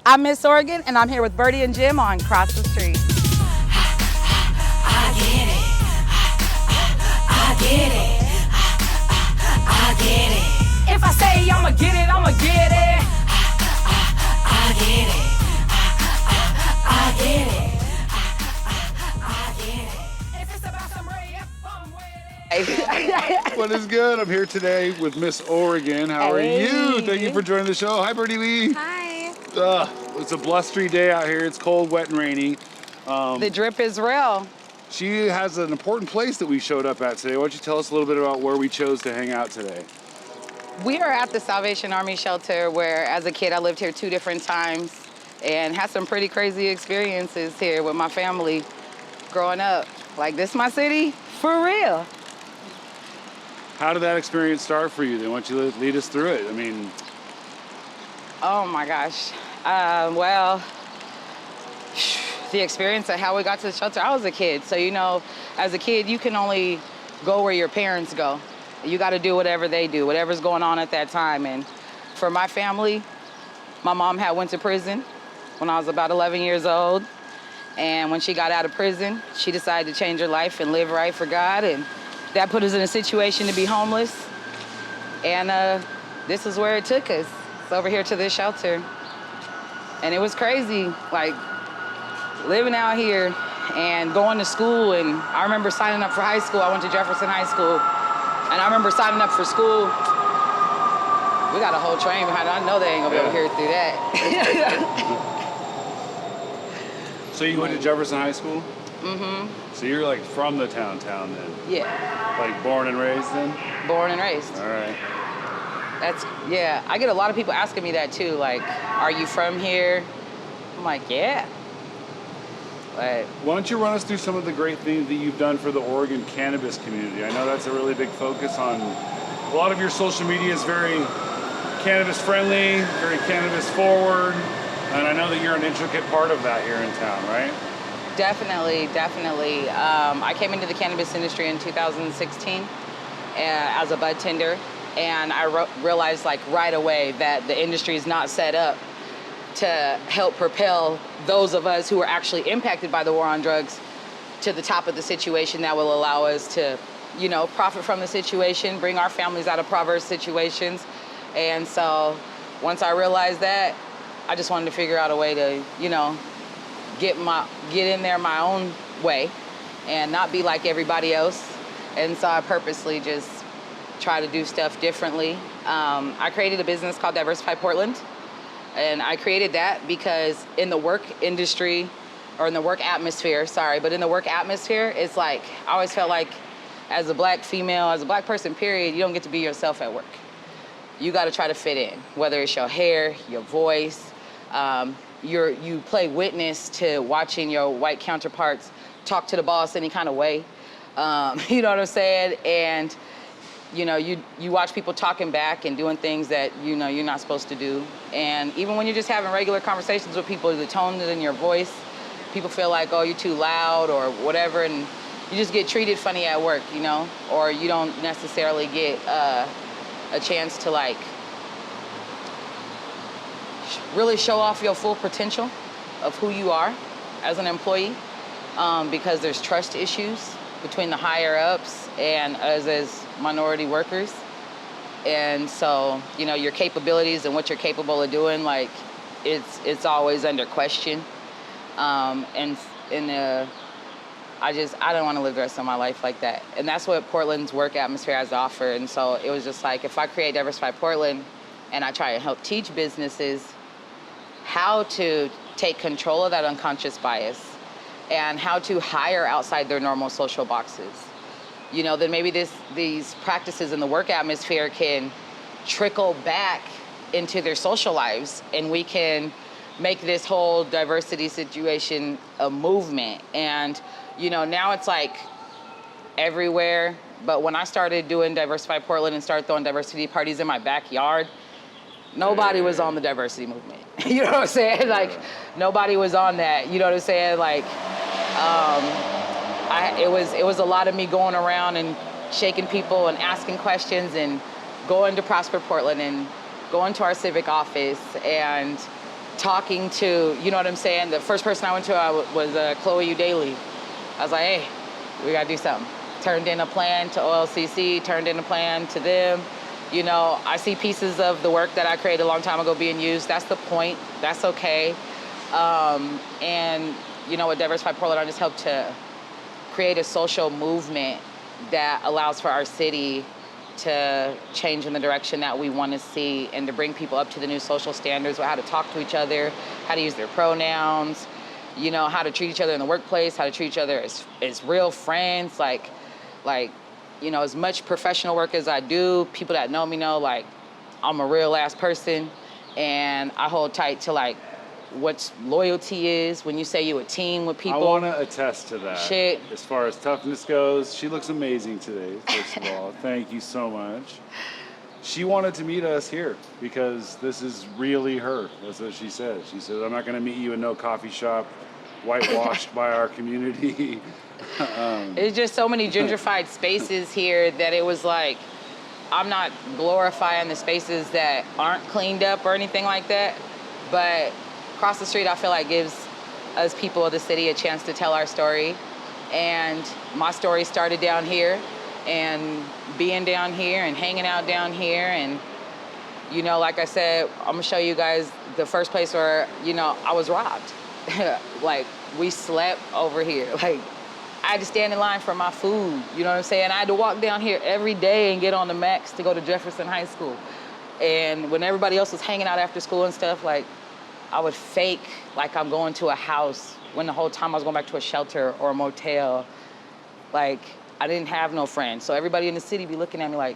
I'm Miss Oregon, and I'm here with Birdie and Jim on Cross the Street. I get it. I get it. I get it. If I say I'ma get it, I'ma get it. I get it. I get it. I get it. If it's about some rap, I'm with it. What is good? I'm here today with Miss Oregon. How are you? Thank you for joining the show. Hi, Birdie Lee. Hi. It's a blustery day out here. It's cold, wet, and rainy. The drip is real. She has an important place that we showed up at today. Why don't you tell us a little bit about where we chose to hang out today? We are at the Salvation Army shelter where, as a kid, I lived here 2 different times and had some pretty crazy experiences here with my family growing up. Like, this my city? For real. How did that experience start for you? Then why don't you lead us through it? I mean, Oh my gosh. Well, the experience of how we got to the shelter, I was a kid. So, you know, as a kid, you can only go where your parents go. You got to do whatever they do, whatever's going on at that time. And for my family, my mom had went to prison when I was about 11 years old. And when she got out of prison, she decided to change her life and live right for God. And that put us in a situation to be homeless. And this is where it took us. It's over here to this shelter. And it was crazy, like living out here and going to school. And I remember signing up for high school. I went to Jefferson High School. And I remember signing up for school. We got a whole train behind it. I know they ain't gonna be able to hear through that. so you went to Jefferson High School? Mm-hmm. So you're like from the town then? Yeah. Like born and raised then? Born and raised. All right. Yeah, I get a lot of people asking me that too, like, are you from here? I'm like, yeah. But why don't you run us through some of the great things that you've done for the Oregon cannabis community? I know that's a really big focus on, a lot of your social media is very cannabis friendly, very cannabis forward, and I know that you're an intricate part of that here in town, right? Definitely. I came into the cannabis industry in 2016 as a bud tender. And I realized like right away that the industry is not set up to help propel those of us who are actually impacted by the war on drugs to the top of the situation that will allow us to, you know, profit from the situation, bring our families out of poverty situations. And so once I realized that, I just wanted to figure out a way to, you know, get in there my own way and not be like everybody else. And so I purposely just try to do stuff differently. I created a business called Diversify Portland. And I created that because in the work industry, or in the work atmosphere, but in the work atmosphere, it's like, I always felt like as a black female, as a black person, period, you don't get to be yourself at work. You gotta try to fit in, whether it's your hair, your voice, you play witness to watching your white counterparts talk to the boss any kind of way. You know what I'm saying? And you know, you watch people talking back and doing things that, you know, you're not supposed to do. And even when you're just having regular conversations with people, the tone in your voice, people feel like, oh, you're too loud or whatever, and you just get treated funny at work, you know? Or you don't necessarily get a chance to, like, really show off your full potential of who you are as an employee, because there's trust issues between the higher ups and us as minority workers. And so, you know, your capabilities and what you're capable of doing, like, it's always under question. I don't want to live the rest of my life like that. And that's what Portland's work atmosphere has to offer. And so it was just like, if I create Diversify Portland and I try to help teach businesses how to take control of that unconscious bias and how to hire outside their normal social boxes, you know, then maybe these practices in the work atmosphere can trickle back into their social lives, and we can make this whole diversity situation a movement. And, you know, now it's like everywhere, but when I started doing Diversify Portland and started throwing diversity parties in my backyard, nobody was on the diversity movement. You know what I'm saying? Like, nobody was on that, you know what I'm saying? Like, it was a lot of me going around and shaking people and asking questions and going to Prosper Portland and going to our civic office and talking to, you know what I'm saying? The first person I went to was Chloe Udaly. I was like, hey, we gotta do something. Turned in a plan to OLCC, turned in a plan to them. You know, I see pieces of the work that I created a long time ago being used. That's the point. That's okay. And, you know, with Diversify Portland, I just hope to create a social movement that allows for our city to change in the direction that we want to see and to bring people up to the new social standards with how to talk to each other, how to use their pronouns, you know, how to treat each other in the workplace, how to treat each other as real friends, like, you know, as much professional work as I do, people that know me know, like, I'm a real ass person, and I hold tight to, like, what loyalty is when you say you a team with people. I want to attest to that. Shit. As far as toughness goes, she looks amazing today, first of all. Thank you so much. She wanted to meet us here because this is really her. That's what she said. She said, I'm not going to meet you in no coffee shop whitewashed by our community. It's just so many gentrified spaces here that it was like, I'm not glorifying the spaces that aren't cleaned up or anything like that, but across the street, I feel like gives us people of the city a chance to tell our story. And my story started down here, and being down here and hanging out down here. And, you know, like I said, I'm gonna show you guys the first place where, you know, I was robbed. Like, we slept over here. Like, I had to stand in line for my food, you know what I'm saying? I had to walk down here every day and get on the Max to go to Jefferson High School. And when everybody else was hanging out after school and stuff, like, I would fake like I'm going to a house when the whole time I was going back to a shelter or a motel. Like, I didn't have no friends. So everybody in the city be looking at me like,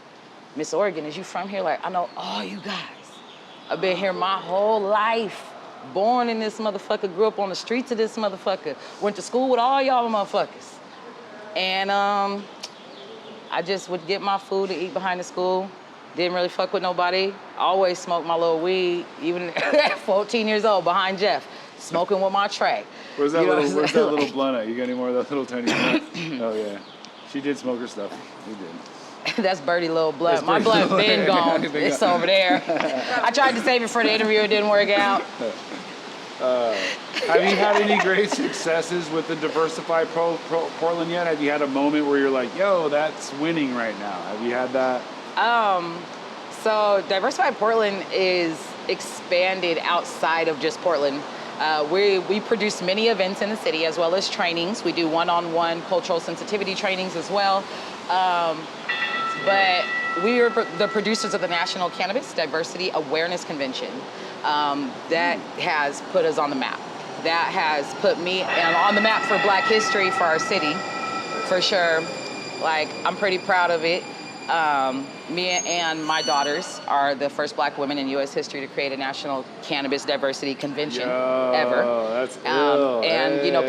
Miss Oregon, is you from here? Like, I know all you guys. I've been here my whole life. Born in this motherfucker, grew up on the streets of this motherfucker, went to school with all y'all motherfuckers. And I just would get my food to eat behind the school. Didn't really fuck with nobody. Always smoked my little weed, even at 14 years old, behind Jeff, smoking with my tray. Where's that little blunt at? You got any more of that little tiny blunt? Oh, yeah. She did smoke her stuff. We did. That's Birdie Little Blunt. My blunt been gone. It's over there. I tried to save it for the interview. It didn't work out. Have you had any great successes with the Diversify Portland yet? Have you had a moment where you're like, yo, that's winning right now? Have you had that? So Diversify Portland is expanded outside of just Portland. We produce many events in the city as well as trainings. We do one-on-one cultural sensitivity trainings as well. But we are the producers of the National Cannabis Diversity Awareness Convention. That has put us on the map. That has put me on the map for Black history for our city, for sure. Like, I'm pretty proud of it. Me and my daughters are the first Black women in U.S. history to create a National Cannabis Diversity Convention ever. That's ill. And hey. You know,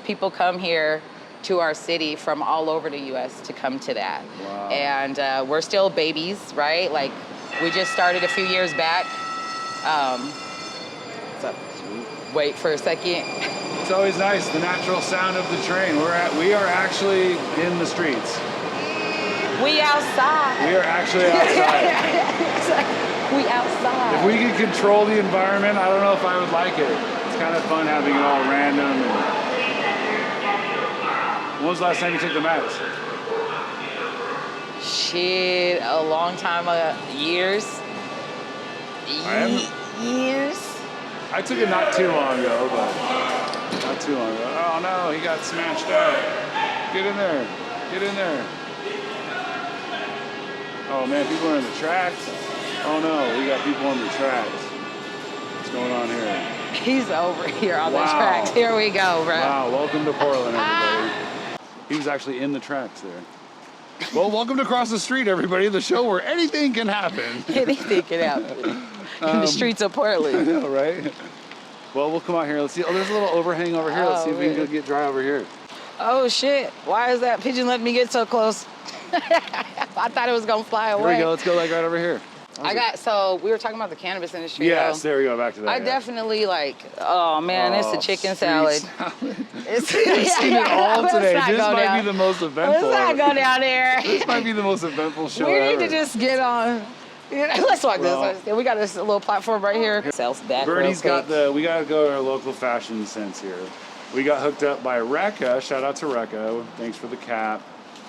people come here to our city from all over the U.S. to come to that. Wow. And we're still babies, right? Like, we just started a few years back. So wait for a second. It's always nice, the natural sound of the train. We are actually in the streets. We outside. We are actually outside. It's like, we outside. If we could control the environment, I don't know if I would like it. It's kind of fun having it all random. When was the last time you took the meds? Shit, a long time ago. Years. Years. I took it not too long ago, but not too long ago. Oh no, he got smashed out. Get in there. Get in there. Oh man, people are in the tracks. Oh no, we got people on the tracks. What's going on here? He's over here on the tracks. Here we go, bro. Wow, welcome to Portland, everybody. He was actually in the tracks there. Well, welcome to Cross the Street, everybody, the show where anything can happen. Anything can happen. In the streets of Portland. I know, right? Well, we'll come out here. Let's see. Oh, there's a little overhang over here. Let's see if we can go get dry over here. Oh, shit. Why is that pigeon letting me get so close? I thought it was going to fly away. Here we go. Let's go like right over here. So we were talking about the cannabis industry. Yes, though. there we go. Back to that. I definitely oh man, it's a chicken salad. We've seen it all today. This might be the most eventful. Let's not go down there. This might be the most eventful show We need ever. to just get on. Let's walk this way. We got this little platform right here. Sells back. Birdie's got we got to go to our local fashion sense here. We got hooked up by Rekka. Shout out to Rekka. Thanks for the cap.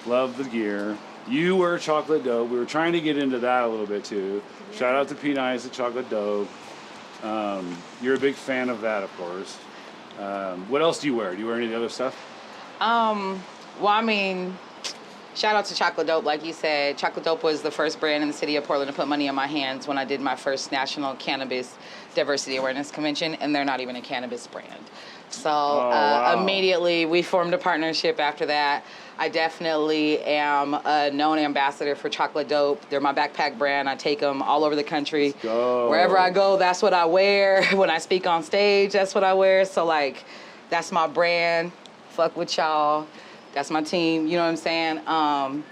Love the gear. You wear chocolate dope. We were trying to get into that a little bit too. Yeah. Shout out to P Nice at Chocolate Dope. You're a big fan of that, of course. What else do you wear? Do you wear any of the other stuff? Well, I mean, shout out to Chocolate Dope. Like you said, Chocolate Dope was the first brand in the city of Portland to put money in my hands when I did my first National Cannabis Diversity Awareness Convention, and they're not even a cannabis brand. So wow. Immediately we formed a partnership after that. I definitely am a known ambassador for Chocolate Dope. They're my backpack brand. I take them all over the country. Let's go. Wherever I go, that's what I wear. When I speak on stage, that's what I wear. So like, that's my brand. Fuck with y'all. That's my team. You know what I'm saying?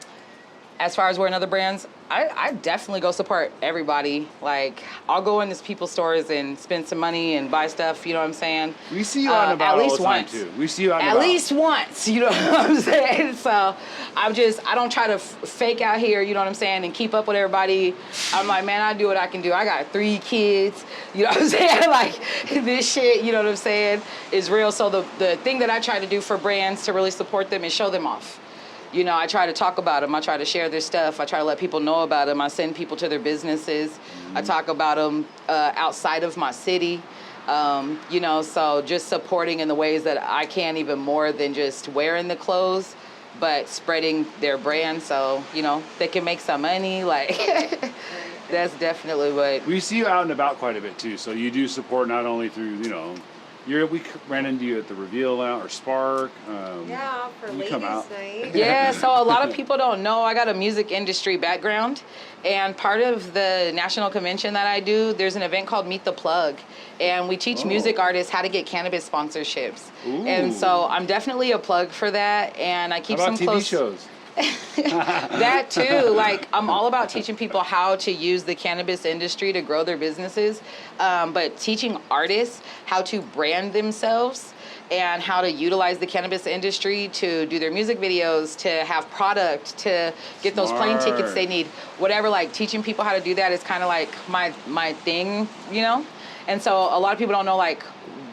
As far as wearing other brands, I definitely go support everybody. Like, I'll go in these people's stores and spend some money and buy stuff, you know what I'm saying? We see you out and about all the time, too. We see you out and about. At least once, you know what I'm saying? So, I don't try to fake out here, you know what I'm saying, and keep up with everybody. I'm like, man, I do what I can do. I got 3 kids, you know what I'm saying? Like, this shit, you know what I'm saying, is real. So, the thing that I try to do for brands to really support them is show them off. You know, I try to talk about them. I try to share their stuff. I try to let people know about them. I send people to their businesses. Mm-hmm. I talk about them outside of my city. You know, so just supporting in the ways that I can, even more than just wearing the clothes, but spreading their brand so, you know, they can make some money. Like, that's definitely what... We see you out and about quite a bit, too. So you do support not only through, you know... we ran into you at the Reveal Lounge or Spark. Yeah, for ladies' night. Yeah, so a lot of people don't know I got a music industry background, and part of the national convention that I do, there's an event called Meet the Plug, and we teach music artists how to get cannabis sponsorships. Ooh. And so I'm definitely a plug for that, and I keep how about some close... TV shows? That too. Like, I'm all about teaching people how to use the cannabis industry to grow their businesses, but teaching artists how to brand themselves and how to utilize the cannabis industry to do their music videos, to have product, to get those plane tickets they need, whatever. Like, teaching people how to do that is kind of like my thing, you know? And so a lot of people don't know like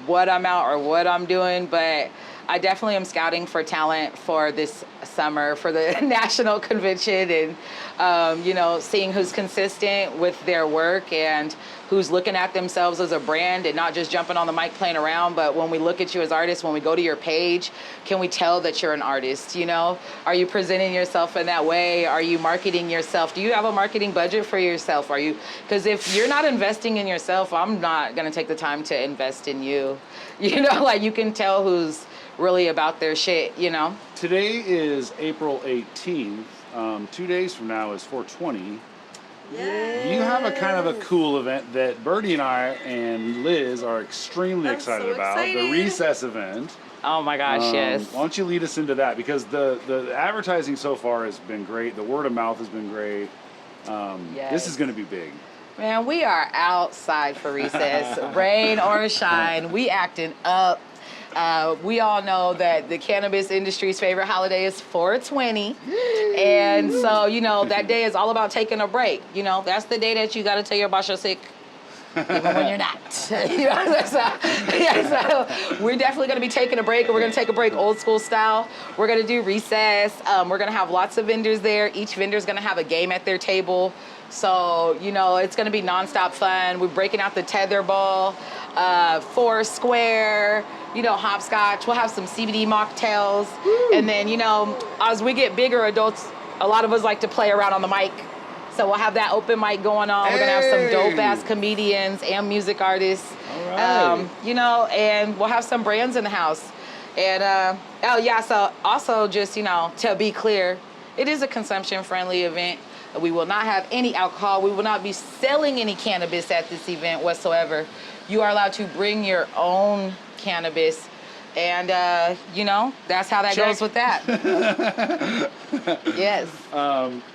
what I'm out or what I'm doing, but I definitely am scouting for talent for this summer for the national convention, and you know, seeing who's consistent with their work and who's looking at themselves as a brand and not just jumping on the mic playing around. But when we look at you as artists, when we go to your page, can we tell that you're an artist? You know, are you presenting yourself in that way? Are you marketing yourself? Do you have a marketing budget for yourself? Are you? Because if you're not investing in yourself, I'm not gonna take the time to invest in you. You know, like, you can tell who's really about their shit, you know? Today is April 18th. 2 days from now is 420. Yay. You have a kind of a cool event that Birdie and I and Liz are extremely excited about. The Recess event. Oh my gosh, yes. Why don't you lead us into that? Because the advertising so far has been great. The word of mouth has been great. Yes. This is going to be big. Man, we are outside for Recess. Rain or shine, we acting up. We all know that the cannabis industry's favorite holiday is 420. And so, you know, that day is all about taking a break. You know, that's the day that you got to tell your boss you're sick, even when you're not. You know, so we're definitely going to be taking a break, and we're going to take a break old school style. We're going to do Recess. We're going to have lots of vendors there. Each vendor's going to have a game at their table. So, you know, it's going to be nonstop fun. We're breaking out the tetherball, four square, you know, hopscotch. We'll have some CBD mocktails. Woo. And then, you know, as we get bigger adults, a lot of us like to play around on the mic. So we'll have that open mic going on. Hey. We're going to have some dope-ass comedians and music artists. All right. You know, and we'll have some brands in the house. And, oh, yeah, so also just, you know, to be clear, it is a consumption-friendly event. We will not have any alcohol. We will not be selling any cannabis at this event whatsoever. You are allowed to bring your own cannabis. And, you know, that's how that goes with that. Yes.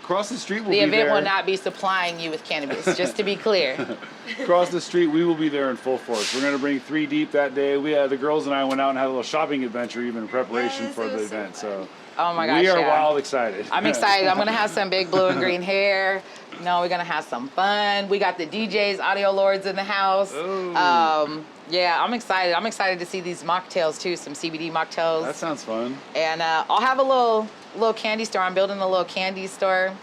Cross the street will be there. The event will not be supplying you with cannabis, just to be clear. Across the street, we will be there in full force. We're going to bring 3 Deep that day. The girls and I went out and had a little shopping adventure even in preparation for the event. So Oh my gosh, We are yeah. wild excited. I'm excited. I'm gonna have some big blue and green hair. You know, we're gonna have some fun. We got the DJs, audio lords in the house. Ooh. Yeah, I'm excited. I'm excited to see these mocktails too, some CBD mocktails. That sounds fun. And I'll have a little candy store. I'm building a little candy store.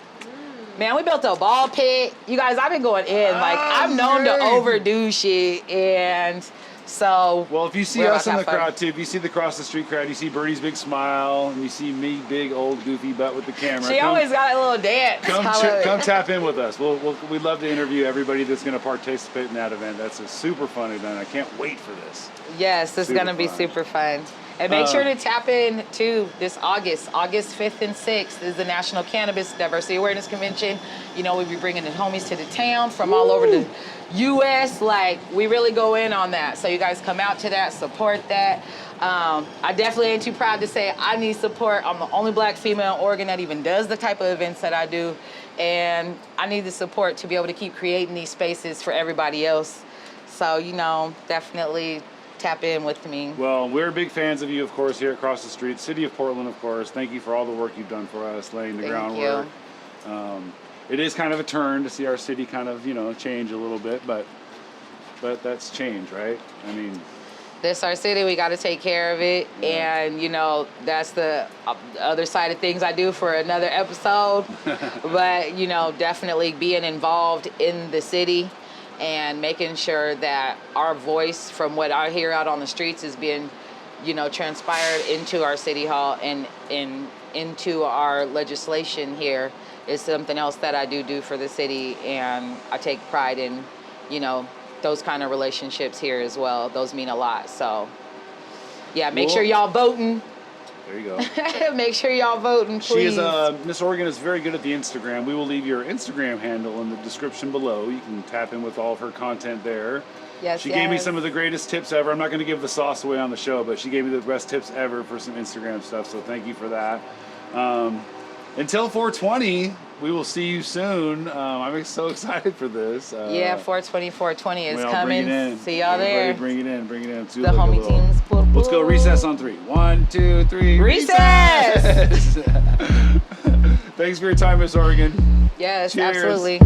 Man, we built a ball pit. You guys, I've been going in. Like, I'm known to overdo shit. And so. Well, if you see we're us about in to the have fun. crowd too, if you see the cross the street crowd, you see Birdie's big smile, and you see me, big old goofy butt with the camera. She always got a little dance. Come tap in with us. We'd love to interview everybody that's going to participate in that event. That's a super fun event. I can't wait for this. Yes, it's Super going to be fun. super fun. And make sure to tap in too this August 5th and 6th is the National Cannabis Diversity Awareness Convention. You know, we'll be bringing the homies to the town from all over the U.S. Like, we really go in on that. So you guys come out to that, support that. I definitely ain't too proud to say I need support. I'm the only black female in Oregon that even does the type of events that I do. And I need the support to be able to keep creating these spaces for everybody else. So, you know, definitely tap in with me. Well, we're big fans of you, of course, here across the street. City of Portland, of course. Thank you for all the work you've done for us, laying the Thank groundwork. It is kind of a turn to see our city kind of, change a little bit, but that's change, right? I mean, This our city, we got to take care of it. Yeah. And, that's the other side of things I do for another episode. But, definitely being involved in the city and making sure that our voice from what I hear out on the streets is being, transpired into our city hall and into our legislation here is something else that I do for the city. And I take pride in, those kind of relationships here as well. Those mean a lot. So, yeah, make sure y'all voting. there you go. Make sure y'all voting, please. She is, Miss Oregon is very good at the Instagram. We will leave your Instagram handle in the description below. You can tap in with all of her content there. Yes, She gave me some of the greatest tips ever. I'm not going to give the sauce away on the show, but she gave me the best tips ever for some Instagram stuff, so thank you for that. Until 420, we will see you soon. I'm so excited for this. 420 is well, coming. bring it in. See y'all there. Everybody bring it in. Let's do The like a homie little- teams. Let's go recess on 3. 1, 2, 3. Recess! Thanks for your time, Miss Oregon. Yes, Cheers. absolutely.